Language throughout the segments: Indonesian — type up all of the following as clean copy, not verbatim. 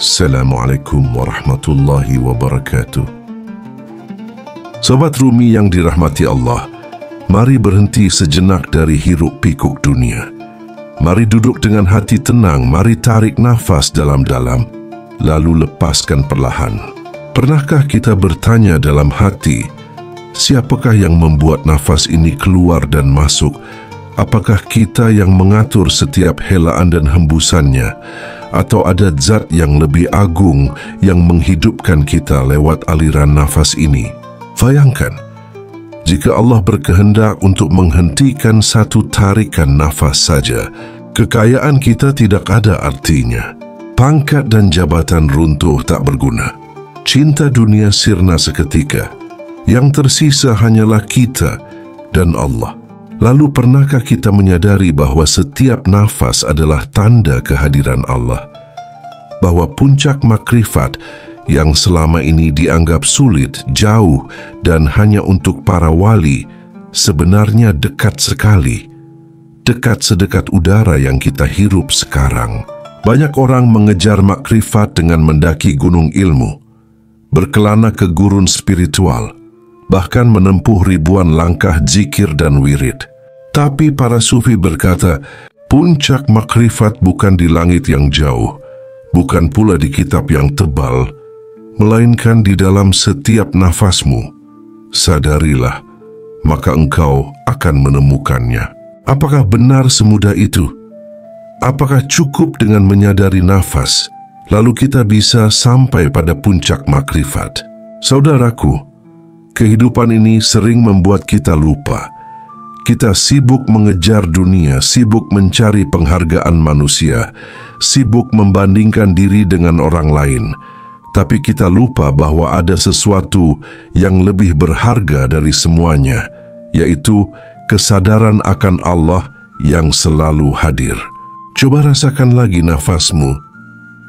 Assalamualaikum warahmatullahi wabarakatuh. Sobat Rumi yang dirahmati Allah, mari berhenti sejenak dari hiruk pikuk dunia. Mari duduk dengan hati tenang, mari tarik nafas dalam-dalam, lalu lepaskan perlahan. Pernahkah kita bertanya dalam hati, siapakah yang membuat nafas ini keluar dan masuk? Apakah kita yang mengatur setiap helaan dan hembusannya? Atau ada zat yang lebih agung yang menghidupkan kita lewat aliran nafas ini? Bayangkan, jika Allah berkehendak untuk menghentikan satu tarikan nafas saja, kekayaan kita tidak ada artinya. Pangkat dan jabatan runtuh tak berguna. Cinta dunia sirna seketika. Yang tersisa hanyalah kita dan Allah. Lalu pernahkah kita menyadari bahwa setiap nafas adalah tanda kehadiran Allah? Bahwa puncak makrifat yang selama ini dianggap sulit, jauh, dan hanya untuk para wali, sebenarnya dekat sekali. Dekat sedekat udara yang kita hirup sekarang. Banyak orang mengejar makrifat dengan mendaki gunung ilmu, berkelana ke gurun spiritual, bahkan menempuh ribuan langkah zikir dan wirid. Tapi para sufi berkata, puncak makrifat bukan di langit yang jauh, bukan pula di kitab yang tebal, melainkan di dalam setiap nafasmu. Sadarilah, maka engkau akan menemukannya. Apakah benar semudah itu? Apakah cukup dengan menyadari nafas, lalu kita bisa sampai pada puncak makrifat? Saudaraku, kehidupan ini sering membuat kita lupa. Kita sibuk mengejar dunia, sibuk mencari penghargaan manusia, sibuk membandingkan diri dengan orang lain. Tapi kita lupa bahwa ada sesuatu yang lebih berharga dari semuanya, yaitu kesadaran akan Allah yang selalu hadir. Coba rasakan lagi nafasmu.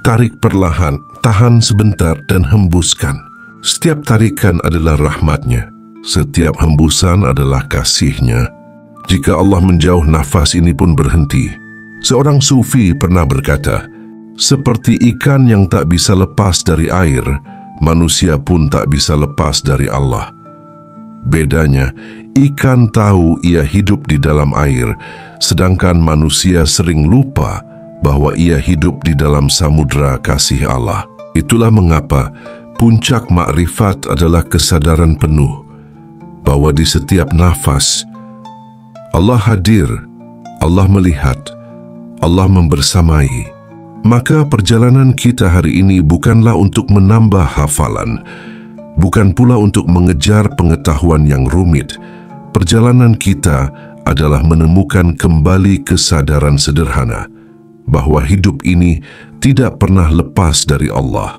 Tarik perlahan, tahan sebentar dan hembuskan. Setiap tarikan adalah rahmatnya, setiap hembusan adalah kasihnya. Jika Allah menjauh, nafas ini pun berhenti. Seorang sufi pernah berkata, seperti ikan yang tak bisa lepas dari air, manusia pun tak bisa lepas dari Allah. Bedanya, ikan tahu ia hidup di dalam air, sedangkan manusia sering lupa bahwa ia hidup di dalam samudera kasih Allah. Itulah mengapa puncak makrifat adalah kesadaran penuh bahwa di setiap nafas Allah hadir, Allah melihat, Allah membersamai. Maka perjalanan kita hari ini bukanlah untuk menambah hafalan, bukan pula untuk mengejar pengetahuan yang rumit. Perjalanan kita adalah menemukan kembali kesadaran sederhana bahwa hidup ini tidak pernah lepas dari Allah.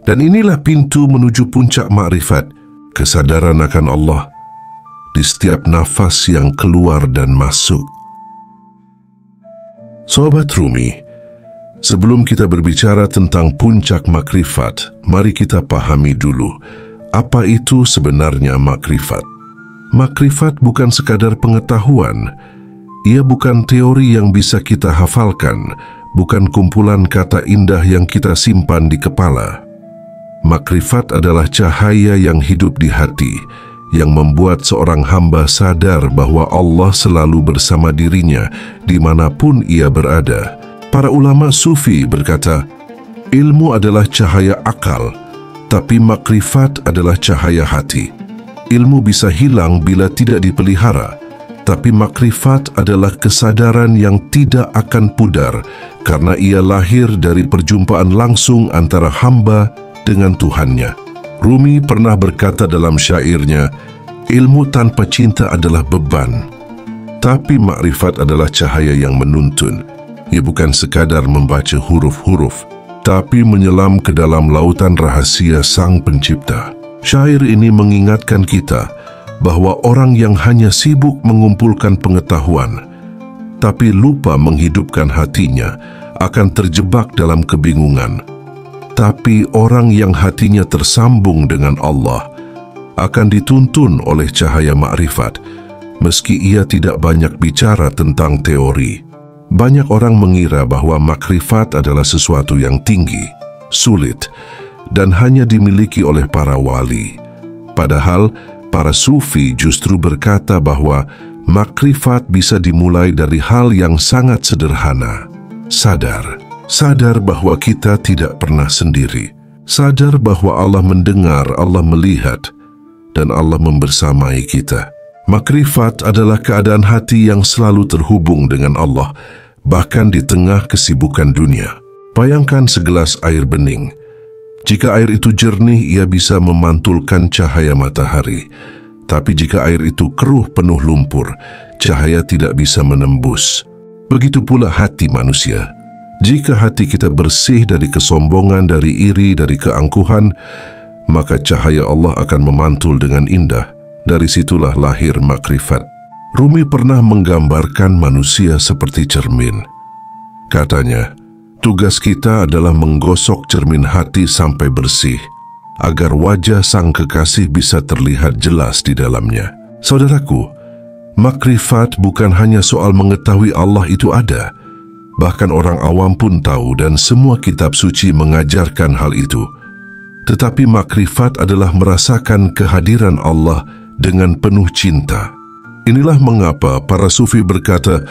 Dan inilah pintu menuju puncak makrifat, kesadaran akan Allah di setiap nafas yang keluar dan masuk. Sobat Rumi, sebelum kita berbicara tentang puncak makrifat, mari kita pahami dulu apa itu sebenarnya makrifat. Makrifat bukan sekadar pengetahuan, ia bukan teori yang bisa kita hafalkan, bukan kumpulan kata indah yang kita simpan di kepala. Makrifat adalah cahaya yang hidup di hati, yang membuat seorang hamba sadar bahwa Allah selalu bersama dirinya dimanapun ia berada. Para ulama sufi berkata, ilmu adalah cahaya akal, tapi makrifat adalah cahaya hati. Ilmu bisa hilang bila tidak dipelihara, tapi makrifat adalah kesadaran yang tidak akan pudar karena ia lahir dari perjumpaan langsung antara hamba dengan Tuhannya. Rumi pernah berkata dalam syairnya, ilmu tanpa cinta adalah beban, tapi makrifat adalah cahaya yang menuntun. Ia bukan sekadar membaca huruf-huruf, tapi menyelam ke dalam lautan rahasia Sang Pencipta. Syair ini mengingatkan kita bahwa orang yang hanya sibuk mengumpulkan pengetahuan, tapi lupa menghidupkan hatinya, akan terjebak dalam kebingungan. Tapi orang yang hatinya tersambung dengan Allah akan dituntun oleh cahaya makrifat, meski ia tidak banyak bicara tentang teori. Banyak orang mengira bahwa makrifat adalah sesuatu yang tinggi, sulit, dan hanya dimiliki oleh para wali. Padahal, para sufi justru berkata bahwa makrifat bisa dimulai dari hal yang sangat sederhana. Sadar bahwa kita tidak pernah sendiri. Sadar bahwa Allah mendengar, Allah melihat, dan Allah membersamai kita. Makrifat adalah keadaan hati yang selalu terhubung dengan Allah, bahkan di tengah kesibukan dunia. Bayangkan segelas air bening. Jika air itu jernih, ia bisa memantulkan cahaya matahari. Tapi jika air itu keruh penuh lumpur, cahaya tidak bisa menembus. Begitu pula hati manusia. Jika hati kita bersih dari kesombongan, dari iri, dari keangkuhan, maka cahaya Allah akan memantul dengan indah. Dari situlah lahir makrifat. Rumi pernah menggambarkan manusia seperti cermin. Katanya, tugas kita adalah menggosok cermin hati sampai bersih, agar wajah sang kekasih bisa terlihat jelas di dalamnya. Saudaraku, makrifat bukan hanya soal mengetahui Allah itu ada. Bahkan orang awam pun tahu dan semua kitab suci mengajarkan hal itu. Tetapi makrifat adalah merasakan kehadiran Allah dengan penuh cinta. Inilah mengapa para sufi berkata,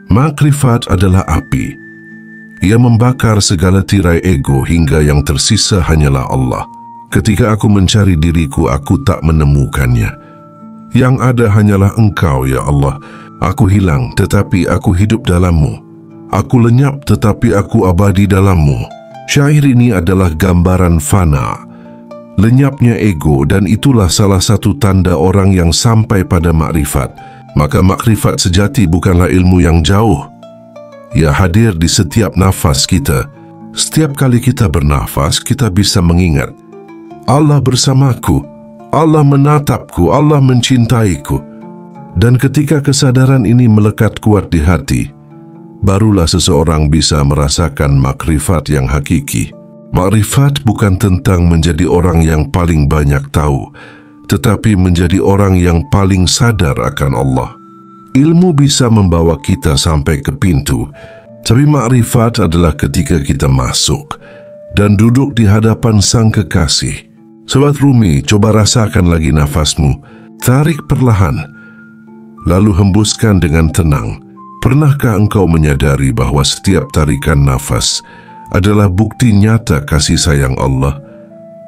makrifat adalah api. Ia membakar segala tirai ego hingga yang tersisa hanyalah Allah. Ketika aku mencari diriku, aku tak menemukannya. Yang ada hanyalah Engkau, ya Allah. Aku hilang, tetapi aku hidup dalam-Mu. Aku lenyap, tetapi aku abadi dalam-Mu. Syair ini adalah gambaran fana, lenyapnya ego, dan itulah salah satu tanda orang yang sampai pada makrifat. Maka makrifat sejati bukanlah ilmu yang jauh. Ia hadir di setiap nafas kita. Setiap kali kita bernafas, kita bisa mengingat, Allah bersamaku, Allah menatapku, Allah mencintaiku. Dan ketika kesadaran ini melekat kuat di hati, barulah seseorang bisa merasakan makrifat yang hakiki. Makrifat bukan tentang menjadi orang yang paling banyak tahu, tetapi menjadi orang yang paling sadar akan Allah. Ilmu bisa membawa kita sampai ke pintu, tapi makrifat adalah ketika kita masuk dan duduk di hadapan sang kekasih. Sobat Rumi, coba rasakan lagi nafasmu. Tarik perlahan, lalu hembuskan dengan tenang. Pernahkah engkau menyadari bahwa setiap tarikan nafas adalah bukti nyata kasih sayang Allah?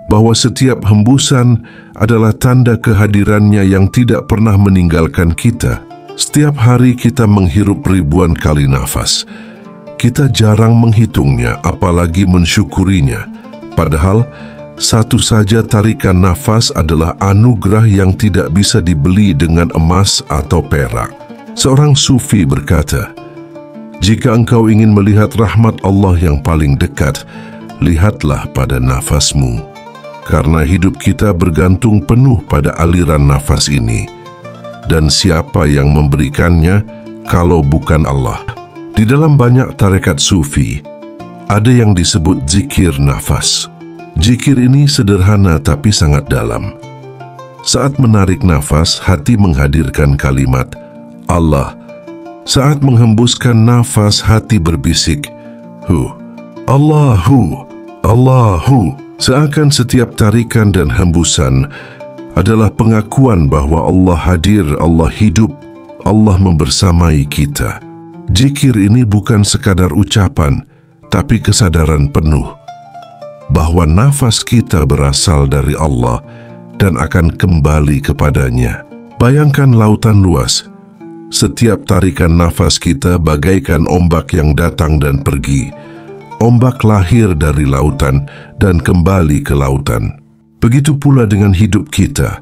Bahwa setiap hembusan adalah tanda kehadirannya yang tidak pernah meninggalkan kita? Setiap hari kita menghirup ribuan kali nafas. Kita jarang menghitungnya, apalagi mensyukurinya. Padahal, satu saja tarikan nafas adalah anugerah yang tidak bisa dibeli dengan emas atau perak. Seorang sufi berkata, jika engkau ingin melihat rahmat Allah yang paling dekat, lihatlah pada nafasmu. Karena hidup kita bergantung penuh pada aliran nafas ini. Dan siapa yang memberikannya kalau bukan Allah? Di dalam banyak tarekat sufi, ada yang disebut zikir nafas. Zikir ini sederhana tapi sangat dalam. Saat menarik nafas, hati menghadirkan kalimat Allah. Saat menghembuskan nafas, hati berbisik Hu, Allahu, Allahu. Seakan setiap tarikan dan hembusan adalah pengakuan bahwa Allah hadir, Allah hidup, Allah membersamai kita. Zikir ini bukan sekadar ucapan, tapi kesadaran penuh bahwa nafas kita berasal dari Allah dan akan kembali kepadanya. Bayangkan lautan luas. Setiap tarikan nafas kita bagaikan ombak yang datang dan pergi. Ombak lahir dari lautan dan kembali ke lautan. Begitu pula dengan hidup kita.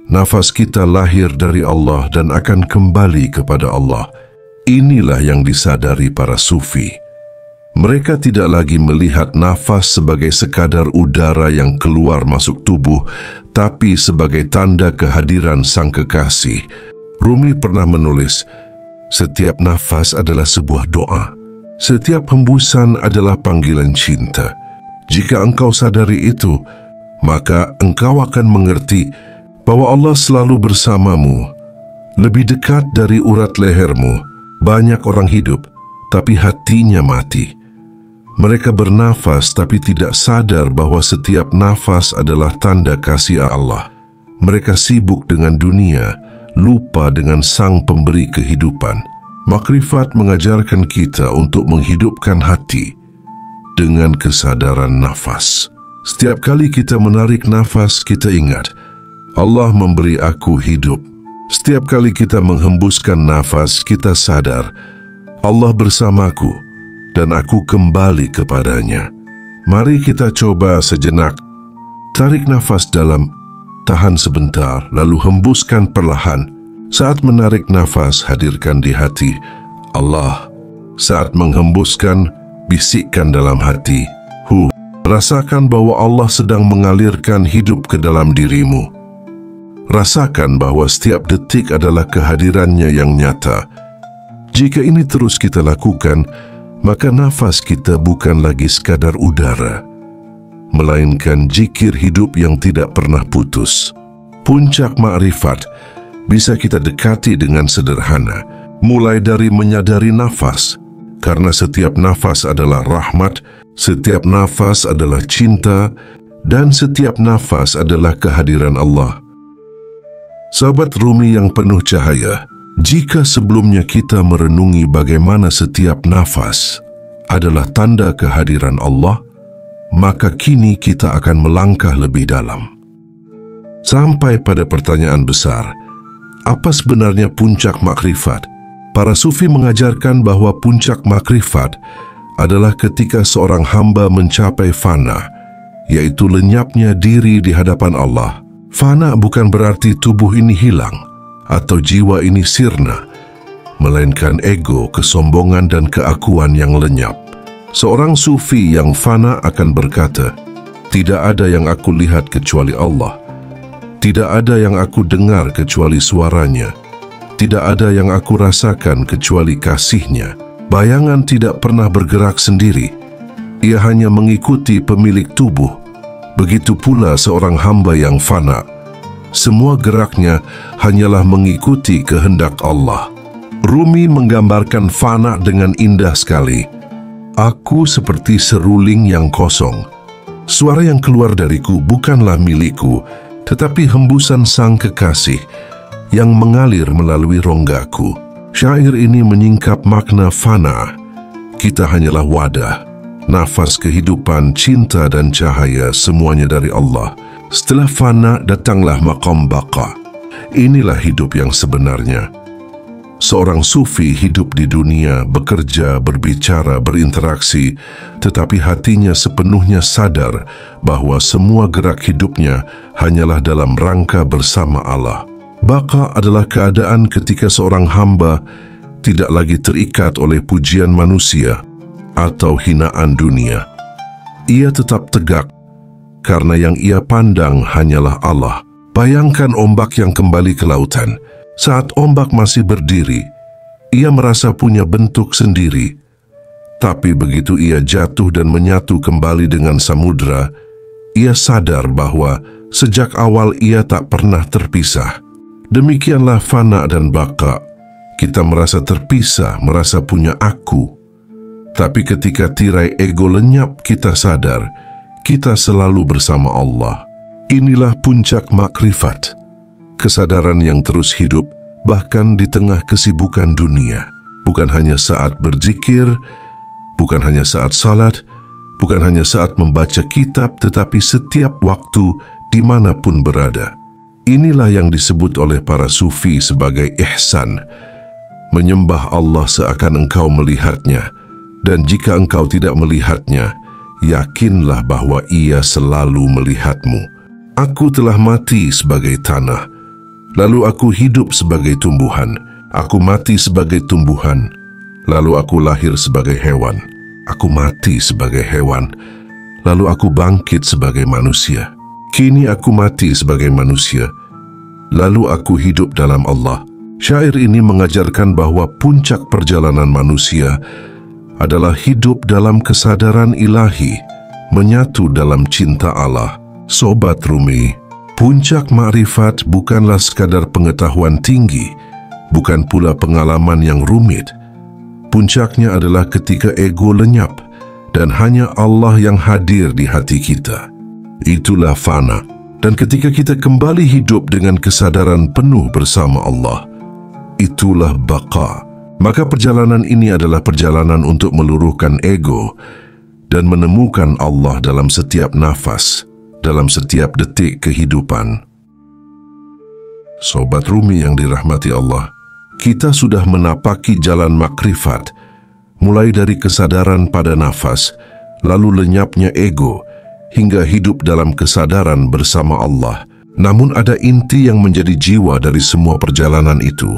Nafas kita lahir dari Allah dan akan kembali kepada Allah. Inilah yang disadari para sufi. Mereka tidak lagi melihat nafas sebagai sekadar udara yang keluar masuk tubuh, tapi sebagai tanda kehadiran sang kekasih. Rumi pernah menulis, setiap nafas adalah sebuah doa. Setiap hembusan adalah panggilan cinta. Jika engkau sadari itu, maka engkau akan mengerti bahwa Allah selalu bersamamu. Lebih dekat dari urat lehermu, banyak orang hidup, tapi hatinya mati. Mereka bernafas tapi tidak sadar bahwa setiap nafas adalah tanda kasih Allah. Mereka sibuk dengan dunia, lupa dengan Sang Pemberi kehidupan. Makrifat mengajarkan kita untuk menghidupkan hati dengan kesadaran nafas. Setiap kali kita menarik nafas, kita ingat, Allah memberi aku hidup. Setiap kali kita menghembuskan nafas, kita sadar, Allah bersamaku dan aku kembali kepadanya. Mari kita coba sejenak. Tarik nafas dalam, tahan sebentar, lalu hembuskan perlahan. Saat menarik nafas, hadirkan di hati Allah. Saat menghembuskan, bisikkan dalam hati, Hu. Rasakan bahwa Allah sedang mengalirkan hidup ke dalam dirimu. Rasakan bahwa setiap detik adalah kehadirannya yang nyata. Jika ini terus kita lakukan, maka nafas kita bukan lagi sekadar udara, melainkan zikir hidup yang tidak pernah putus. Puncak makrifat bisa kita dekati dengan sederhana, mulai dari menyadari nafas, karena setiap nafas adalah rahmat, setiap nafas adalah cinta, dan setiap nafas adalah kehadiran Allah. Sahabat Rumi yang penuh cahaya, jika sebelumnya kita merenungi bagaimana setiap nafas adalah tanda kehadiran Allah, maka kini kita akan melangkah lebih dalam. Sampai pada pertanyaan besar, apa sebenarnya puncak makrifat? Para sufi mengajarkan bahwa puncak makrifat adalah ketika seorang hamba mencapai fana, yaitu lenyapnya diri di hadapan Allah. Fana bukan berarti tubuh ini hilang atau jiwa ini sirna, melainkan ego, kesombongan, dan keakuan yang lenyap. Seorang sufi yang fana akan berkata, "Tidak ada yang aku lihat kecuali Allah. Tidak ada yang aku dengar kecuali suaranya. Tidak ada yang aku rasakan kecuali kasih-Nya." Bayangan tidak pernah bergerak sendiri. Ia hanya mengikuti pemilik tubuh. Begitu pula seorang hamba yang fana. Semua geraknya hanyalah mengikuti kehendak Allah. Rumi menggambarkan fana dengan indah sekali. Aku seperti seruling yang kosong. Suara yang keluar dariku bukanlah milikku, tetapi hembusan Sang Kekasih yang mengalir melalui ronggaku. Syair ini menyingkap makna fana. Kita hanyalah wadah, nafas kehidupan, cinta dan cahaya, semuanya dari Allah. Setelah fana, datanglah maqam baqa. Inilah hidup yang sebenarnya. Seorang sufi hidup di dunia, bekerja, berbicara, berinteraksi, tetapi hatinya sepenuhnya sadar bahwa semua gerak hidupnya hanyalah dalam rangka bersama Allah. Baqa adalah keadaan ketika seorang hamba tidak lagi terikat oleh pujian manusia atau hinaan dunia. Ia tetap tegak karena yang ia pandang hanyalah Allah. Bayangkan ombak yang kembali ke lautan. Saat ombak masih berdiri, ia merasa punya bentuk sendiri. Tapi begitu ia jatuh dan menyatu kembali dengan samudra, ia sadar bahwa sejak awal ia tak pernah terpisah. Demikianlah fana dan baqa. Kita merasa terpisah, merasa punya aku. Tapi ketika tirai ego lenyap, kita sadar kita selalu bersama Allah. Inilah puncak makrifat, kesadaran yang terus hidup bahkan di tengah kesibukan dunia. Bukan hanya saat berzikir, bukan hanya saat salat, bukan hanya saat membaca kitab, tetapi setiap waktu dimanapun berada. Inilah yang disebut oleh para sufi sebagai ihsan, menyembah Allah seakan engkau melihatnya, dan jika engkau tidak melihatnya, yakinlah bahwa Ia selalu melihatmu. Aku telah mati sebagai tanah, lalu aku hidup sebagai tumbuhan. Aku mati sebagai tumbuhan, lalu aku lahir sebagai hewan. Aku mati sebagai hewan, lalu aku bangkit sebagai manusia. Kini aku mati sebagai manusia, lalu aku hidup dalam Allah. Syair ini mengajarkan bahwa puncak perjalanan manusia adalah hidup dalam kesadaran ilahi, menyatu dalam cinta Allah. Sobat Rumi, puncak makrifat bukanlah sekadar pengetahuan tinggi, bukan pula pengalaman yang rumit. Puncaknya adalah ketika ego lenyap, dan hanya Allah yang hadir di hati kita. Itulah fana. Dan ketika kita kembali hidup dengan kesadaran penuh bersama Allah, itulah baqa. Maka perjalanan ini adalah perjalanan untuk meluruhkan ego dan menemukan Allah dalam setiap nafas, dalam setiap detik kehidupan. Sobat Rumi yang dirahmati Allah, kita sudah menapaki jalan makrifat, mulai dari kesadaran pada nafas, lalu lenyapnya ego, hingga hidup dalam kesadaran bersama Allah. Namun ada inti yang menjadi jiwa dari semua perjalanan itu,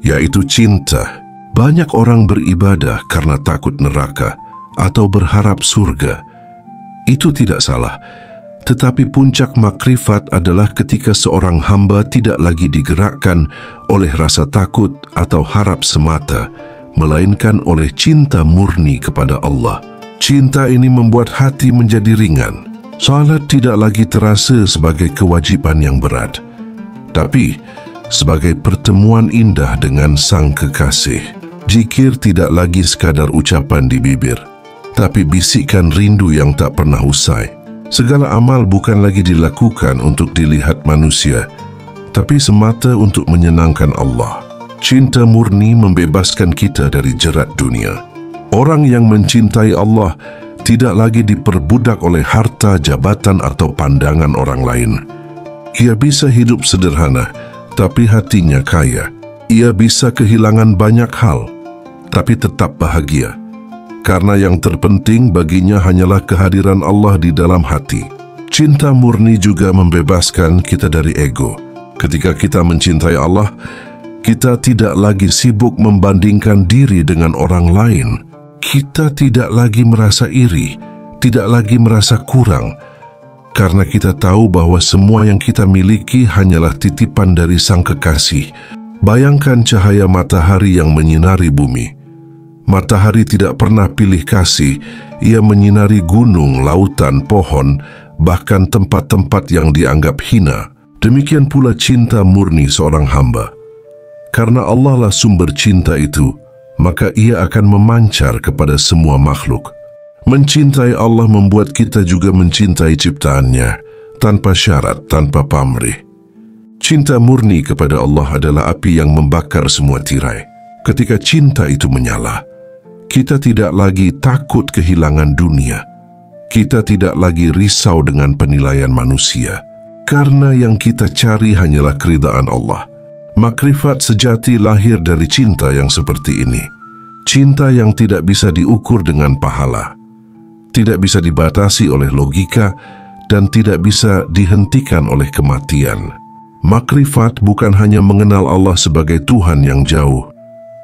yaitu cinta. Banyak orang beribadah karena takut neraka atau berharap surga. Itu tidak salah, tetapi puncak makrifat adalah ketika seorang hamba tidak lagi digerakkan oleh rasa takut atau harap semata, melainkan oleh cinta murni kepada Allah. Cinta ini membuat hati menjadi ringan. Salat tidak lagi terasa sebagai kewajiban yang berat, tapi sebagai pertemuan indah dengan Sang Kekasih. Zikir tidak lagi sekadar ucapan di bibir, tapi bisikan rindu yang tak pernah usai. Segala amal bukan lagi dilakukan untuk dilihat manusia, tapi semata untuk menyenangkan Allah. Cinta murni membebaskan kita dari jerat dunia. Orang yang mencintai Allah tidak lagi diperbudak oleh harta, jabatan, atau pandangan orang lain. Ia bisa hidup sederhana, tapi hatinya kaya. Ia bisa kehilangan banyak hal, tapi tetap bahagia. Karena yang terpenting baginya hanyalah kehadiran Allah di dalam hati. Cinta murni juga membebaskan kita dari ego. Ketika kita mencintai Allah, kita tidak lagi sibuk membandingkan diri dengan orang lain. Kita tidak lagi merasa iri, tidak lagi merasa kurang, karena kita tahu bahwa semua yang kita miliki hanyalah titipan dari Sang Kekasih. Bayangkan cahaya matahari yang menyinari bumi. Matahari tidak pernah pilih kasih, ia menyinari gunung, lautan, pohon, bahkan tempat-tempat yang dianggap hina. Demikian pula cinta murni seorang hamba. Karena Allah lah sumber cinta itu, maka ia akan memancar kepada semua makhluk. Mencintai Allah membuat kita juga mencintai ciptaannya, tanpa syarat, tanpa pamrih. Cinta murni kepada Allah adalah api yang membakar semua tirai. Ketika cinta itu menyala, kita tidak lagi takut kehilangan dunia. Kita tidak lagi risau dengan penilaian manusia, karena yang kita cari hanyalah keridaan Allah. Makrifat sejati lahir dari cinta yang seperti ini. Cinta yang tidak bisa diukur dengan pahala, tidak bisa dibatasi oleh logika, dan tidak bisa dihentikan oleh kematian. Makrifat bukan hanya mengenal Allah sebagai Tuhan yang jauh.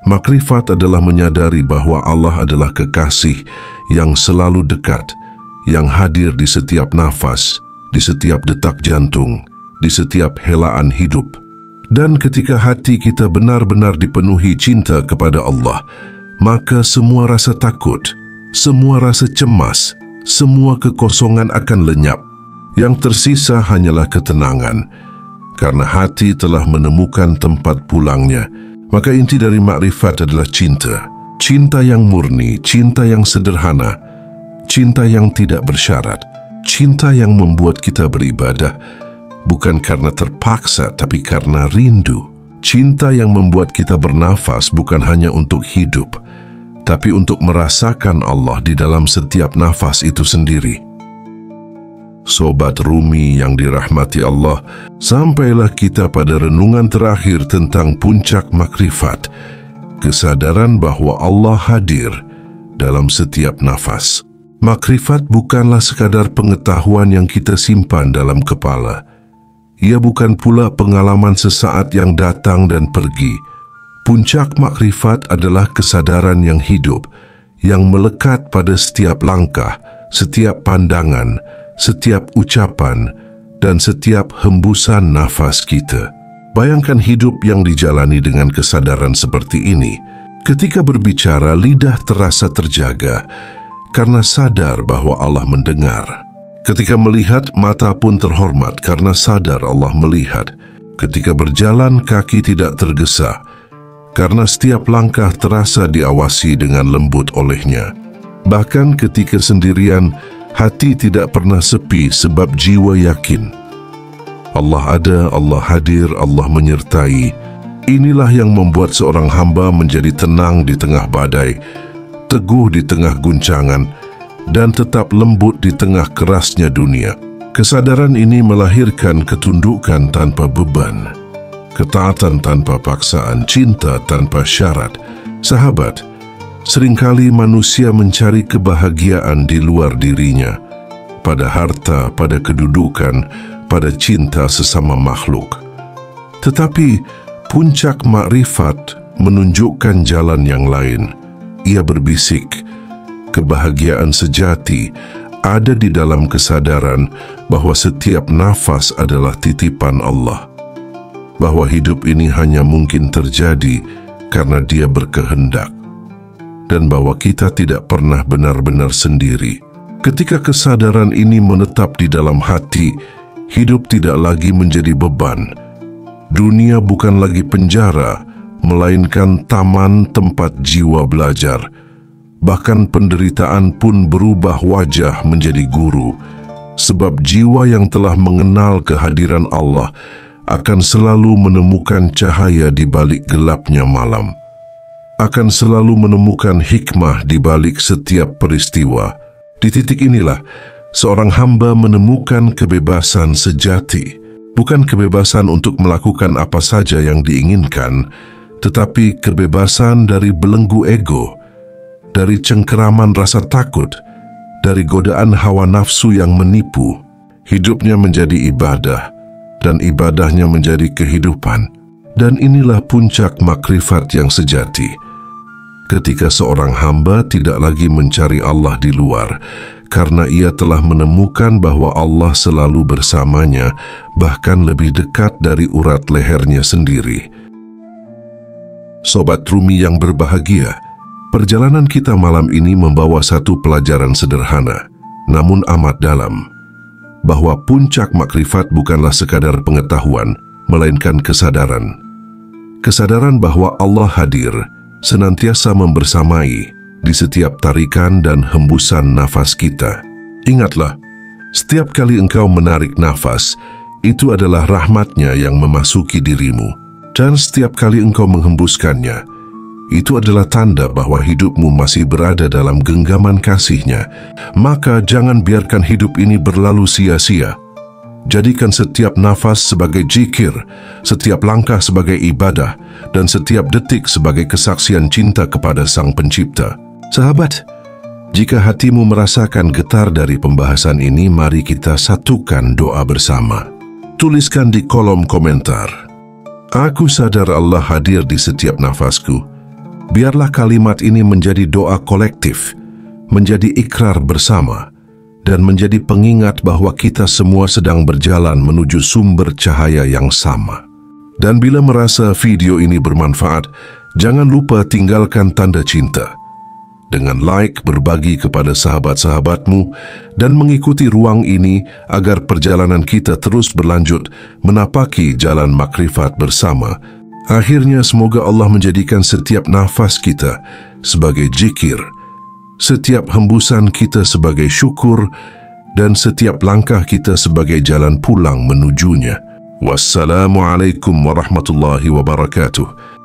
Makrifat adalah menyadari bahwa Allah adalah kekasih yang selalu dekat, yang hadir di setiap nafas, di setiap detak jantung, di setiap helaan hidup. Dan ketika hati kita benar-benar dipenuhi cinta kepada Allah, maka semua rasa takut, semua rasa cemas, semua kekosongan akan lenyap. Yang tersisa hanyalah ketenangan, karena hati telah menemukan tempat pulangnya. Maka inti dari makrifat adalah cinta. Cinta yang murni, cinta yang sederhana, cinta yang tidak bersyarat, cinta yang membuat kita beribadah, bukan karena terpaksa, tapi karena rindu. Cinta yang membuat kita bernafas bukan hanya untuk hidup, tapi untuk merasakan Allah di dalam setiap nafas itu sendiri. Sobat Rumi yang dirahmati Allah, sampailah kita pada renungan terakhir tentang puncak makrifat, kesadaran bahwa Allah hadir dalam setiap nafas. Makrifat bukanlah sekadar pengetahuan yang kita simpan dalam kepala. Ia bukan pula pengalaman sesaat yang datang dan pergi. Puncak makrifat adalah kesadaran yang hidup, yang melekat pada setiap langkah, setiap pandangan, setiap ucapan, dan setiap hembusan nafas kita. Bayangkan hidup yang dijalani dengan kesadaran seperti ini. Ketika berbicara, lidah terasa terjaga karena sadar bahwa Allah mendengar. Ketika melihat, mata pun terhormat karena sadar Allah melihat. Ketika berjalan, kaki tidak tergesa karena setiap langkah terasa diawasi dengan lembut olehnya. Bahkan ketika sendirian, hati tidak pernah sepi sebab jiwa yakin Allah ada, Allah hadir, Allah menyertai. Inilah yang membuat seorang hamba menjadi tenang di tengah badai, teguh di tengah guncangan, dan tetap lembut di tengah kerasnya dunia. Kesadaran ini melahirkan ketundukan tanpa beban, ketaatan tanpa paksaan, cinta tanpa syarat. Sahabat, seringkali manusia mencari kebahagiaan di luar dirinya, pada harta, pada kedudukan, pada cinta sesama makhluk. Tetapi puncak makrifat menunjukkan jalan yang lain. Ia berbisik, kebahagiaan sejati ada di dalam kesadaran bahwa setiap nafas adalah titipan Allah, bahwa hidup ini hanya mungkin terjadi karena Dia berkehendak, dan bahwa kita tidak pernah benar-benar sendiri. Ketika kesadaran ini menetap di dalam hati, hidup tidak lagi menjadi beban. Dunia bukan lagi penjara, melainkan taman tempat jiwa belajar. Bahkan penderitaan pun berubah wajah menjadi guru, sebab jiwa yang telah mengenal kehadiran Allah akan selalu menemukan cahaya di balik gelapnya malam, akan selalu menemukan hikmah di balik setiap peristiwa. Di titik inilah seorang hamba menemukan kebebasan sejati, bukan kebebasan untuk melakukan apa saja yang diinginkan, tetapi kebebasan dari belenggu ego, dari cengkeraman rasa takut, dari godaan hawa nafsu yang menipu. Hidupnya menjadi ibadah, dan ibadahnya menjadi kehidupan. Dan inilah puncak makrifat yang sejati, ketika seorang hamba tidak lagi mencari Allah di luar, karena ia telah menemukan bahwa Allah selalu bersamanya, bahkan lebih dekat dari urat lehernya sendiri. Sobat Rumi yang berbahagia, perjalanan kita malam ini membawa satu pelajaran sederhana, namun amat dalam, bahwa puncak makrifat bukanlah sekadar pengetahuan, melainkan kesadaran. Kesadaran bahwa Allah hadir, senantiasa membersamai di setiap tarikan dan hembusan nafas kita. Ingatlah, setiap kali engkau menarik nafas, itu adalah rahmat-Nya yang memasuki dirimu. Dan setiap kali engkau menghembuskannya, itu adalah tanda bahwa hidupmu masih berada dalam genggaman kasih-Nya. Maka jangan biarkan hidup ini berlalu sia-sia. Jadikan setiap nafas sebagai zikir, setiap langkah sebagai ibadah, dan setiap detik sebagai kesaksian cinta kepada Sang Pencipta. Sahabat, jika hatimu merasakan getar dari pembahasan ini, mari kita satukan doa bersama. Tuliskan di kolom komentar, "Aku sadar Allah hadir di setiap nafasku." Biarlah kalimat ini menjadi doa kolektif, menjadi ikrar bersama, dan menjadi pengingat bahwa kita semua sedang berjalan menuju sumber cahaya yang sama. Dan bila merasa video ini bermanfaat, jangan lupa tinggalkan tanda cinta dengan like, berbagi kepada sahabat-sahabatmu, dan mengikuti ruang ini agar perjalanan kita terus berlanjut menapaki jalan makrifat bersama. Akhirnya semoga Allah menjadikan setiap nafas kita sebagai zikir, setiap hembusan kita sebagai syukur, dan setiap langkah kita sebagai jalan pulang menujunya. Wassalamualaikum warahmatullahi wabarakatuh.